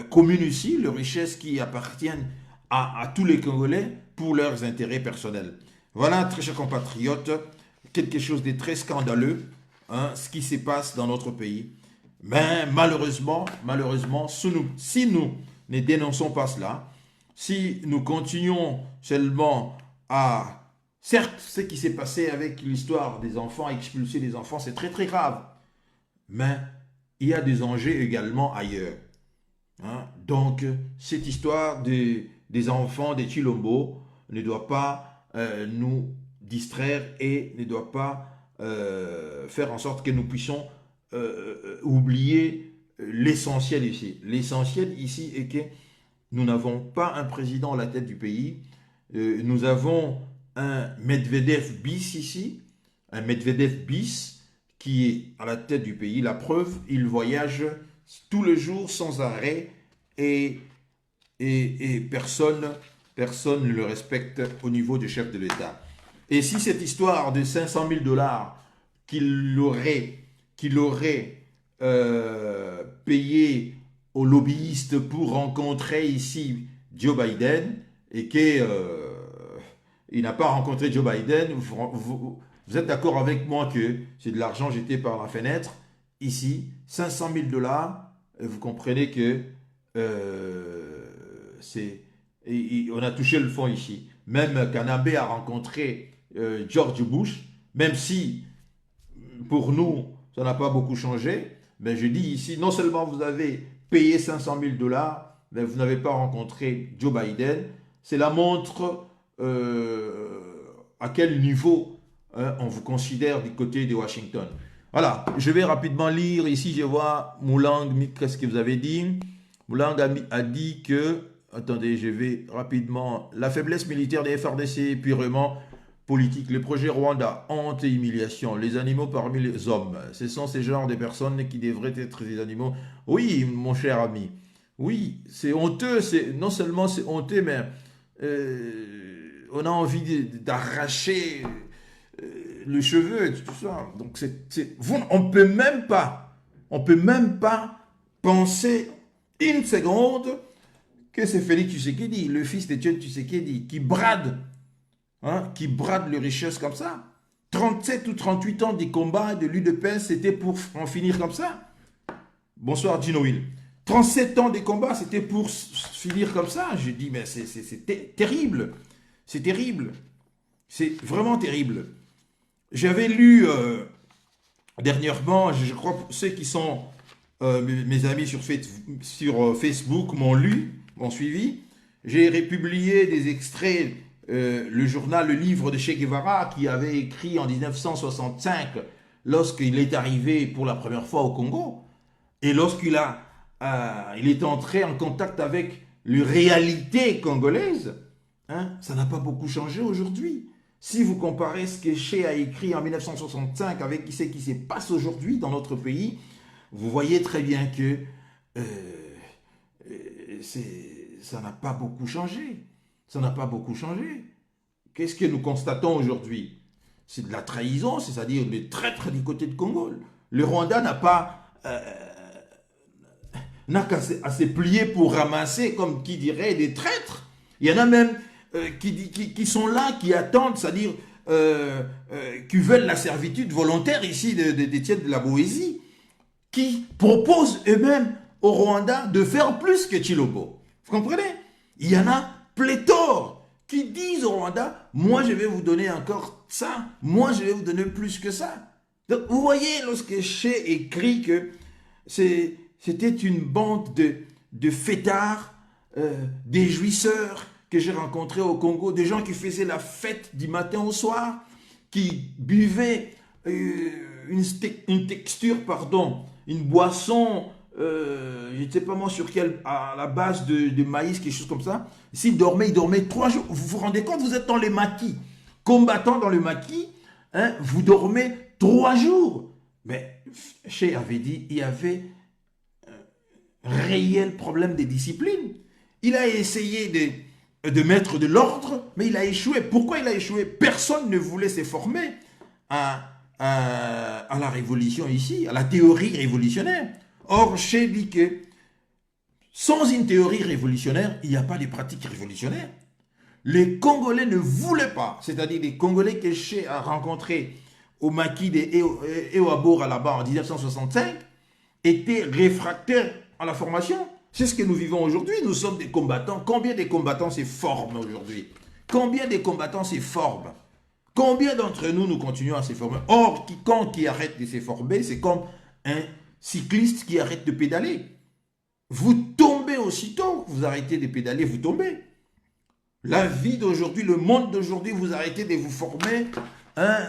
communes ici, les richesses qui appartiennent à tous les Congolais pour leurs intérêts personnels. Voilà, très chers compatriotes, quelque chose de très scandaleux, ce qui se passe dans notre pays. Mais malheureusement, si nous ne dénonçons pas cela, si nous continuons seulement à... Certes, ce qui s'est passé avec l'histoire des enfants, expulser des enfants, c'est très très grave. Mais il y a des enjeux également ailleurs. Donc, cette histoire des enfants, des Tshilombo, ne doit pas nous distraire et ne doit pas faire en sorte que nous puissions oublier l'essentiel ici. L'essentiel ici est que nous n'avons pas un président à la tête du pays. Nous avons un Medvedev bis ici, un Medvedev bis qui est à la tête du pays. La preuve, il voyage tous les jours sans arrêt et personne ne le respecte au niveau du chef de l'État. Et si cette histoire de 500 000 $ qu'il aurait payé aux lobbyistes pour rencontrer ici Joe Biden et qu'il n'a pas rencontré Joe Biden, vous êtes d'accord avec moi que c'est de l'argent jeté par la fenêtre. Ici, 500 000 $, vous comprenez que on a touché le fond ici. Même Kanabe a rencontré George Bush, même si pour nous, ça n'a pas beaucoup changé, mais je dis ici, non seulement vous avez payé 500 000 $, mais vous n'avez pas rencontré Joe Biden. Cela montre à quel niveau on vous considère du côté de Washington. Voilà, je vais rapidement lire. Ici, je vois Moulang, qu'est-ce que vous avez dit? Moulang a dit que, attendez, je vais rapidement, la faiblesse militaire des FARDC est purement politique. Le projet Rwanda, honte et humiliation. Les animaux parmi les hommes. Ce sont ces genres de personnes qui devraient être des animaux. Oui, mon cher ami. Oui, c'est honteux. Non seulement c'est honteux, mais on a envie d'arracher le cheveu et tout ça. Donc on peut même pas penser une seconde que c'est Félix Tshisekedi, le fils d'Etienne Tshisekedi, qui brade les richesses comme ça. 37 ou 38 ans de combat de l'UDPS, c'était pour en finir comme ça. Bonsoir Gino Will. 37 ans de combat, c'était pour finir comme ça. Je dis, mais c'est terrible. C'est terrible. C'est vraiment terrible. J'avais lu dernièrement, je crois ceux qui sont mes amis sur Facebook m'ont lu, m'ont suivi. J'ai republié des extraits, le journal, le livre de Che Guevara qui avait écrit en 1965 lorsqu'il est arrivé pour la première fois au Congo et lorsqu'il il est entré en contact avec les réalités congolaises. Hein, ça n'a pas beaucoup changé aujourd'hui. Si vous comparez ce que Che a écrit en 1965 avec ce qui se passe aujourd'hui dans notre pays, vous voyez très bien que ça n'a pas beaucoup changé. Ça n'a pas beaucoup changé. Qu'est-ce que nous constatons aujourd'hui? C'est de la trahison, c'est-à-dire des traîtres du côté de Congo. Le Rwanda n'a qu'à se plier pour ramasser, comme qui dirait, des traîtres. Il y en a même qui sont là, qui attendent, c'est-à-dire qui veulent la servitude volontaire ici d'Étienne de la Boétie, qui proposent eux-mêmes au Rwanda de faire plus que Tshilombo. Vous comprenez? Il y en a pléthore qui disent au Rwanda, moi je vais vous donner encore ça, moi je vais vous donner plus que ça. Donc vous voyez, lorsque Che écrit que c'était une bande de fêtards, des jouisseurs que j'ai rencontrés au Congo, des gens qui faisaient la fête du matin au soir, qui buvaient une texture, une boisson, je ne sais pas moi sur quelle, à la base de maïs, quelque chose comme ça. S'ils dormaient, ils dormaient 3 jours. Vous vous rendez compte, vous êtes dans le maquis, combattant dans le maquis, hein, vous dormez 3 jours. Mais Che avait dit, il y avait réel problème de discipline. Il a essayé de mettre de l'ordre, mais il a échoué. Pourquoi il a échoué? Personne ne voulait se former à la révolution ici, à la théorie révolutionnaire. Or, Che dit que sans une théorie révolutionnaire, il n'y a pas de pratique révolutionnaire. Les Congolais ne voulaient pas, c'est-à-dire les Congolais que Che a rencontrés au maquis de Eoabora là-bas en 1965, étaient réfractaires à la formation. C'est ce que nous vivons aujourd'hui. Nous sommes des combattants. Combien de combattants se forment aujourd'hui? Combien de combattants se forment? Combien d'entre nous continuons à se former? Or, quiconque qui arrête de se former, c'est comme un cycliste qui arrête de pédaler. Vous tombez aussitôt, vous arrêtez de pédaler, vous tombez. La vie d'aujourd'hui, le monde d'aujourd'hui, vous arrêtez de vous former, hein,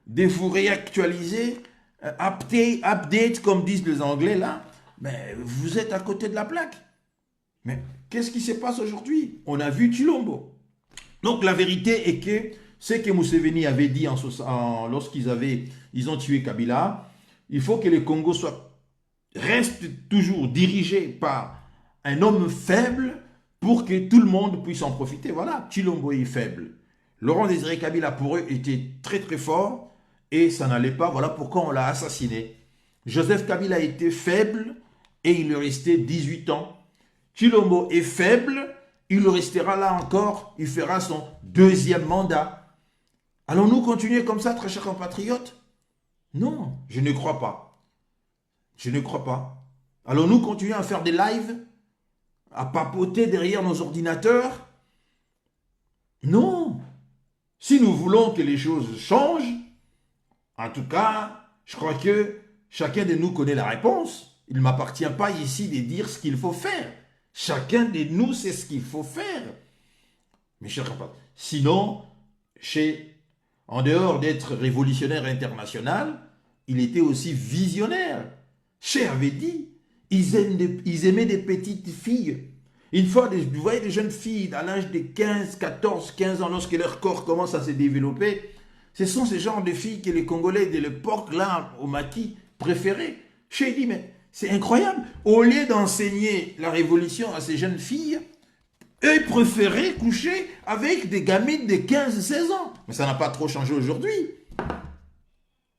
de vous réactualiser, update, comme disent les Anglais là, mais vous êtes à côté de la plaque. Mais qu'est-ce qui se passe aujourd'hui? On a vu Tshilombo. Donc la vérité est que ce que Museveni avait dit lorsqu'ils ont tué Kabila, il faut que le Congo reste toujours dirigé par un homme faible pour que tout le monde puisse en profiter. Voilà, Tshilombo est faible. Laurent Désiré Kabila, pour eux, était très très fort et ça n'allait pas. Voilà pourquoi on l'a assassiné. Joseph Kabila était faible et il lui restait 18 ans. Tshilombo est faible, il restera là encore, il fera son 2e mandat. Allons-nous continuer comme ça, très chers compatriotes? Non, je ne crois pas. Je ne crois pas. Allons-nous continuer à faire des lives, à papoter derrière nos ordinateurs? Non. Si nous voulons que les choses changent, en tout cas, je crois que chacun de nous connaît la réponse. Il ne m'appartient pas ici de dire ce qu'il faut faire. Chacun de nous sait ce qu'il faut faire. Mes chers compatriotes. Sinon, en dehors d'être révolutionnaire international, il était aussi visionnaire. Che avait dit, ils aimaient des petites filles. Une fois, vous voyez des jeunes filles à l'âge de 15, 14, 15 ans, lorsque leur corps commence à se développer, ce sont ces genres de filles que les Congolais de l'époque, là, au maquis, préféraient. J'ai dit, mais c'est incroyable. Au lieu d'enseigner la révolution à ces jeunes filles, eux préféraient coucher avec des gamines de 15, 16 ans. Mais ça n'a pas trop changé aujourd'hui.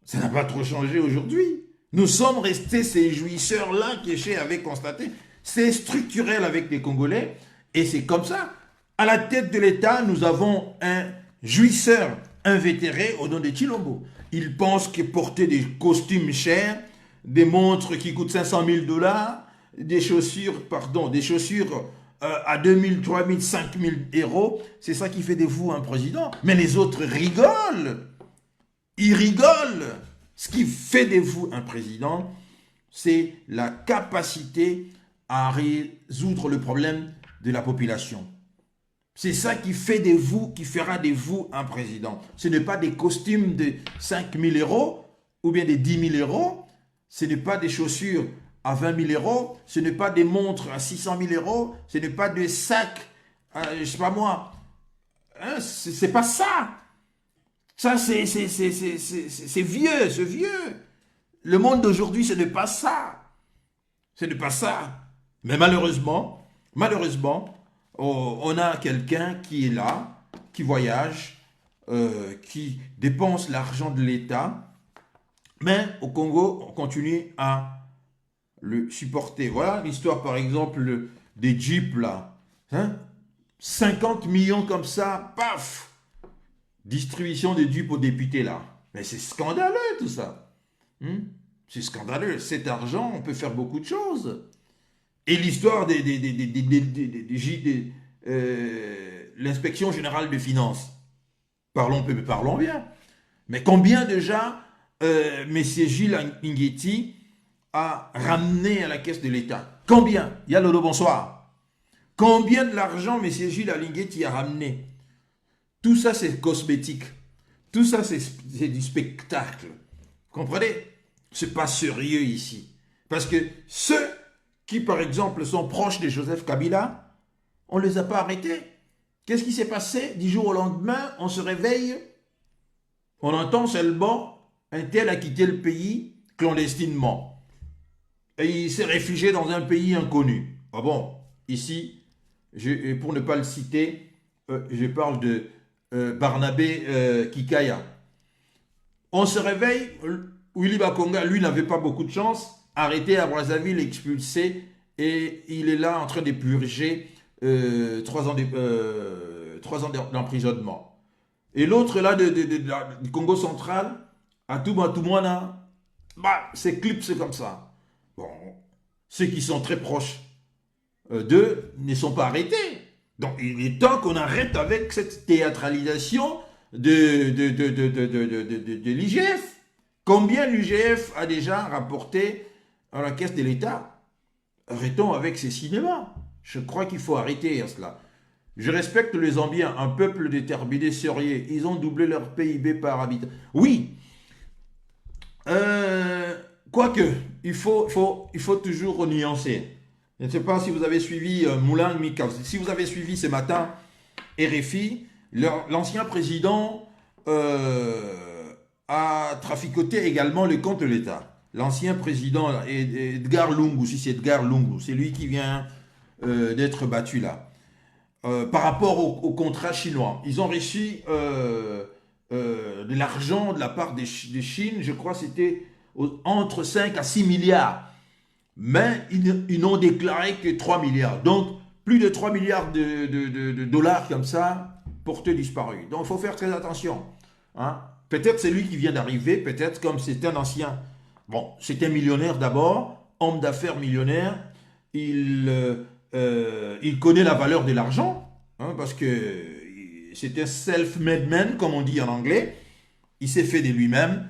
Ça n'a pas trop changé aujourd'hui. Nous sommes restés ces jouisseurs-là que j'ai avait constaté. C'est structurel avec les Congolais et c'est comme ça. À la tête de l'État, nous avons un jouisseur invétéré au nom de Chilombo. Il pense que porter des costumes chers, des montres qui coûtent 500 000 $, des chaussures à 2 000, 3 000, 5 000 euros, c'est ça qui fait de vous un président. Mais les autres rigolent. Ils rigolent. Ce qui fait de vous un président, c'est la capacité à résoudre le problème de la population. C'est ça qui fait de vous, qui fera de vous un président. Ce n'est pas des costumes de 5 000 € ou bien de 10 000 €. Ce n'est pas des chaussures à 20 000 €. Ce n'est pas des montres à 600 000 €. Ce n'est pas des sacs, je ne sais pas moi. Hein, c'est pas ça. Ça, c'est vieux, c'est vieux. Le monde d'aujourd'hui, ce n'est pas ça. Ce n'est pas ça. Mais malheureusement, on a quelqu'un qui est là, qui voyage, qui dépense l'argent de l'État. Mais au Congo, on continue à le supporter. Voilà l'histoire, par exemple, des Jeeps, là. Hein? 50 millions comme ça, paf! Distribution des dupes aux députés là. Mais c'est scandaleux tout ça. C'est scandaleux. Cet argent, on peut faire beaucoup de choses. Et l'histoire de l'inspection générale des finances. Parlons bien. Mais combien déjà Messieurs Gilles Nguetti a ramené à la caisse de l'État? Combien? Yalolo, bonsoir. Combien de l'argent Messieurs Gilles Nguetti a ramené? Tout ça, c'est cosmétique. Tout ça, c'est du spectacle. Vous comprenez? C'est pas sérieux ici. Parce que ceux qui, par exemple, sont proches de Joseph Kabila, on ne les a pas arrêtés. Qu'est-ce qui s'est passé? Du jour au lendemain, on se réveille, on entend seulement un tel a quitté le pays clandestinement. Et il s'est réfugié dans un pays inconnu. Ah bon, ici, pour ne pas le citer, je parle de Barnabé Kikaya. On se réveille, Willy Bakonga, lui, n'avait pas beaucoup de chance, arrêté à Brazzaville, expulsé, et il est là en train de purger 3 ans d'emprisonnement. Et l'autre là du Congo central, à Toumouana, c'est clip, c'est comme ça. Bon, ceux qui sont très proches d'eux ne sont pas arrêtés. Donc, il est temps qu'on arrête avec cette théâtralisation de l'IGF. Combien l'IGF a déjà rapporté à la caisse de l'État? Arrêtons avec ces cinémas. Je crois qu'il faut arrêter à cela. Je respecte les Zambiens, un peuple déterminé, sérieux. Ils ont doublé leur PIB par habitant. Oui. Quoique, il faut toujours nuancer. Je ne sais pas si vous avez suivi Moulin Mika. Si vous avez suivi ce matin RFI, l'ancien président a traficoté également le compte de l'État. L'ancien président, Edgar Lungu, si c'est Edgar Lungu, c'est lui qui vient d'être battu là. Par rapport au contrat chinois, ils ont reçu de l'argent de la part de Chine, je crois que c'était entre 5 à 6 milliards. Mais ils n'ont déclaré que 3 milliards. Donc, plus de 3 milliards de dollars comme ça, portés disparus. Donc, il faut faire très attention. Hein? Peut-être c'est lui qui vient d'arriver, peut-être comme c'est un ancien. Bon, c'est un millionnaire d'abord, homme d'affaires millionnaire. Il connaît la valeur de l'argent, hein, parce que c'est un self-made man, comme on dit en anglais. Il s'est fait de lui-même,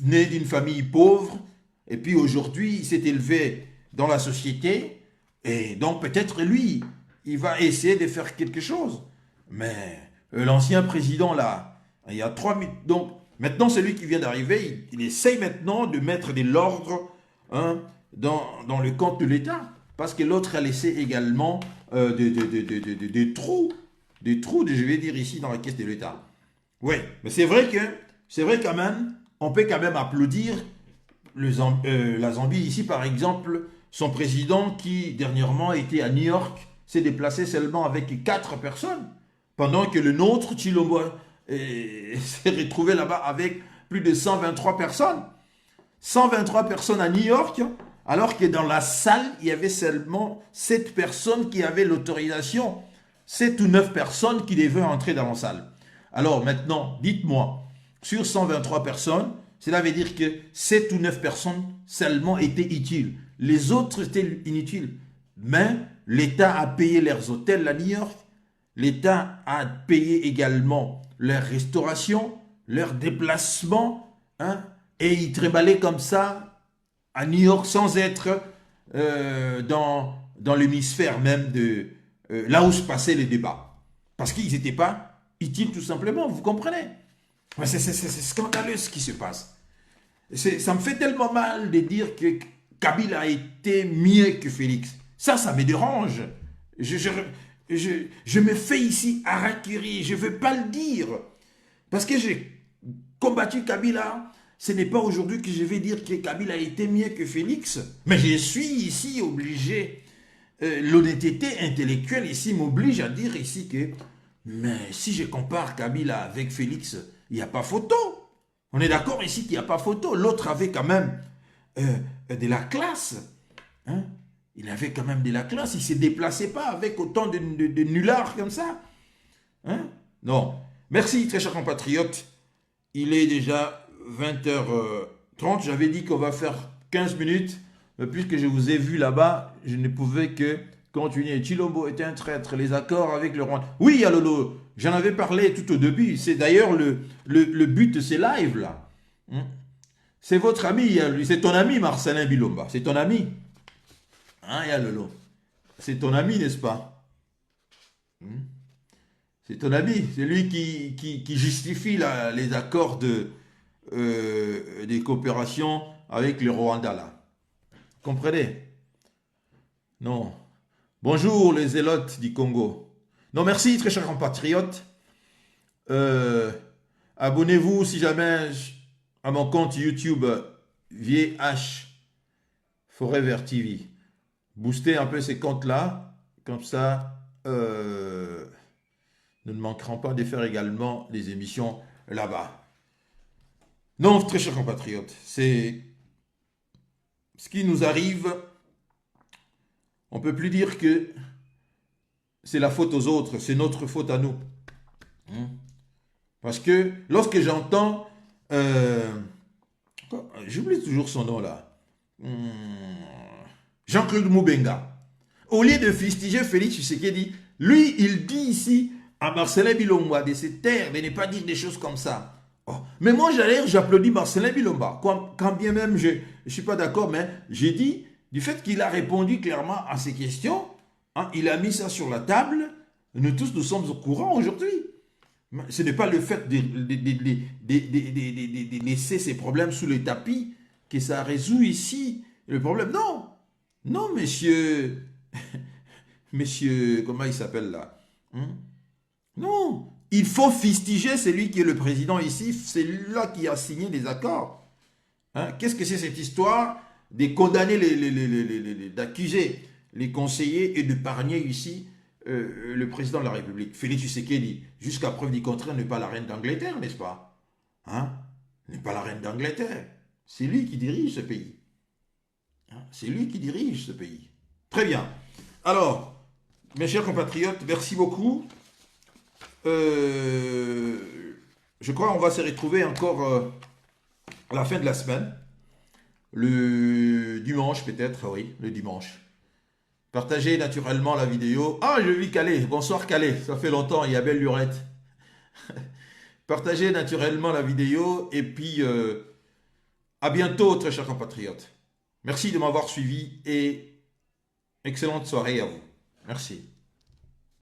né d'une famille pauvre. Et puis aujourd'hui, il s'est élevé dans la société. Et donc peut-être lui, il va essayer de faire quelque chose. Mais l'ancien président là, il y a 3 000... Donc maintenant, celui qui vient d'arriver, il essaye maintenant de mettre de l'ordre, hein, dans le compte de l'État. Parce que l'autre a laissé également des trous, je vais dire ici, dans la caisse de l'État. Oui, mais c'est vrai quand même, on peut quand même applaudir la Zambie. Ici, par exemple, son président qui, dernièrement, était à New York, s'est déplacé seulement avec 4 personnes, pendant que le nôtre, Chilombo, s'est retrouvé là-bas avec plus de 123 personnes. 123 personnes à New York, alors que dans la salle, il y avait seulement 7 personnes qui avaient l'autorisation. 7 ou 9 personnes qui devaient entrer dans la salle. Alors maintenant, dites-moi, sur 123 personnes, cela veut dire que 7 ou 9 personnes seulement étaient utiles. Les autres étaient inutiles. Mais l'État a payé leurs hôtels à New York. L'État a payé également leur restauration, leur déplacement, hein, et ils tréballaient comme ça à New York sans être dans l'hémisphère même de là où se passaient les débats. Parce qu'ils n'étaient pas utiles tout simplement, vous comprenez? C'est scandaleux ce qui se passe. Ça me fait tellement mal de dire que Kabila a été mieux que Félix. Ça me dérange. Je me fais ici harakiri, je ne veux pas le dire. Parce que j'ai combattu Kabila. Ce n'est pas aujourd'hui que je vais dire que Kabila a été mieux que Félix. Mais je suis ici obligé. L'honnêteté intellectuelle ici m'oblige à dire ici que mais si je compare Kabila avec Félix, il n'y a pas photo. On est d'accord ici qu'il n'y a pas photo. L'autre avait quand même de la classe. Hein? Il avait quand même de la classe. Il ne se déplaçait pas avec autant de nullards comme ça. Hein? Non. Merci, très chers compatriotes. Il est déjà 20h30. J'avais dit qu'on va faire 15 minutes. Mais puisque je vous ai vu là-bas, je ne pouvais que continuer. Chilombo était un traître. Les accords avec le Rwanda. Oui, Alolo, j'en avais parlé tout au début. C'est d'ailleurs le but de ces lives-là. C'est votre ami, c'est ton ami Marcelin Bilomba. C'est ton ami. Hein, Alolo? C'est ton ami, n'est-ce pas? C'est ton ami. C'est lui qui justifie les accords des coopérations avec le Rwanda, là. Comprenez? Non. Bonjour les zélotes du Congo. Non, merci, très chers compatriotes. Abonnez-vous si jamais à mon compte YouTube VH Forever TV. Boostez un peu ces comptes-là. Comme ça, nous ne manquerons pas de faire également des émissions là-bas. Non, très chers compatriotes, c'est ce qui nous arrive. On ne peut plus dire que c'est la faute aux autres, c'est notre faute à nous. Parce que lorsque j'entends, j'oublie toujours son nom là, Jean-Claude Moubenga, au lieu de fustiger Félix Tshisekedi, lui il dit ici à Marcelin Bilomba de se taire, de ne pas dire des choses comme ça. Oh. Mais moi j'applaudis Marcelin Bilomba, quand bien même je ne suis pas d'accord, mais j'ai dit, du fait qu'il a répondu clairement à ces questions, hein, il a mis ça sur la table, nous tous nous sommes au courant aujourd'hui. Ce n'est pas le fait de laisser ces problèmes sous le tapis que ça résout ici le problème. Non, non, monsieur, monsieur, comment il s'appelle là? Non, il faut fustiger celui qui est le président ici, c'est là qui a signé les accords. Hein? Qu'est-ce que c'est cette histoire de condamner, d'accuser les conseillers et de pargner ici le président de la République, Félix Tshisekedi, jusqu'à preuve du contraire, n'est pas la reine d'Angleterre, n'est-ce pas? Hein? N'est pas la reine d'Angleterre. C'est lui qui dirige ce pays. Hein? C'est lui qui dirige ce pays. Très bien. Alors, mes chers compatriotes, merci beaucoup. Je crois qu'on va se retrouver encore à la fin de la semaine. Le dimanche peut-être, oui, le dimanche. Partagez naturellement la vidéo. Ah, je vis Calais. Bonsoir Calais. Ça fait longtemps, il y a belle lurette. Partagez naturellement la vidéo. Et puis, à bientôt, très chers compatriotes. Merci de m'avoir suivi et excellente soirée à vous. Merci.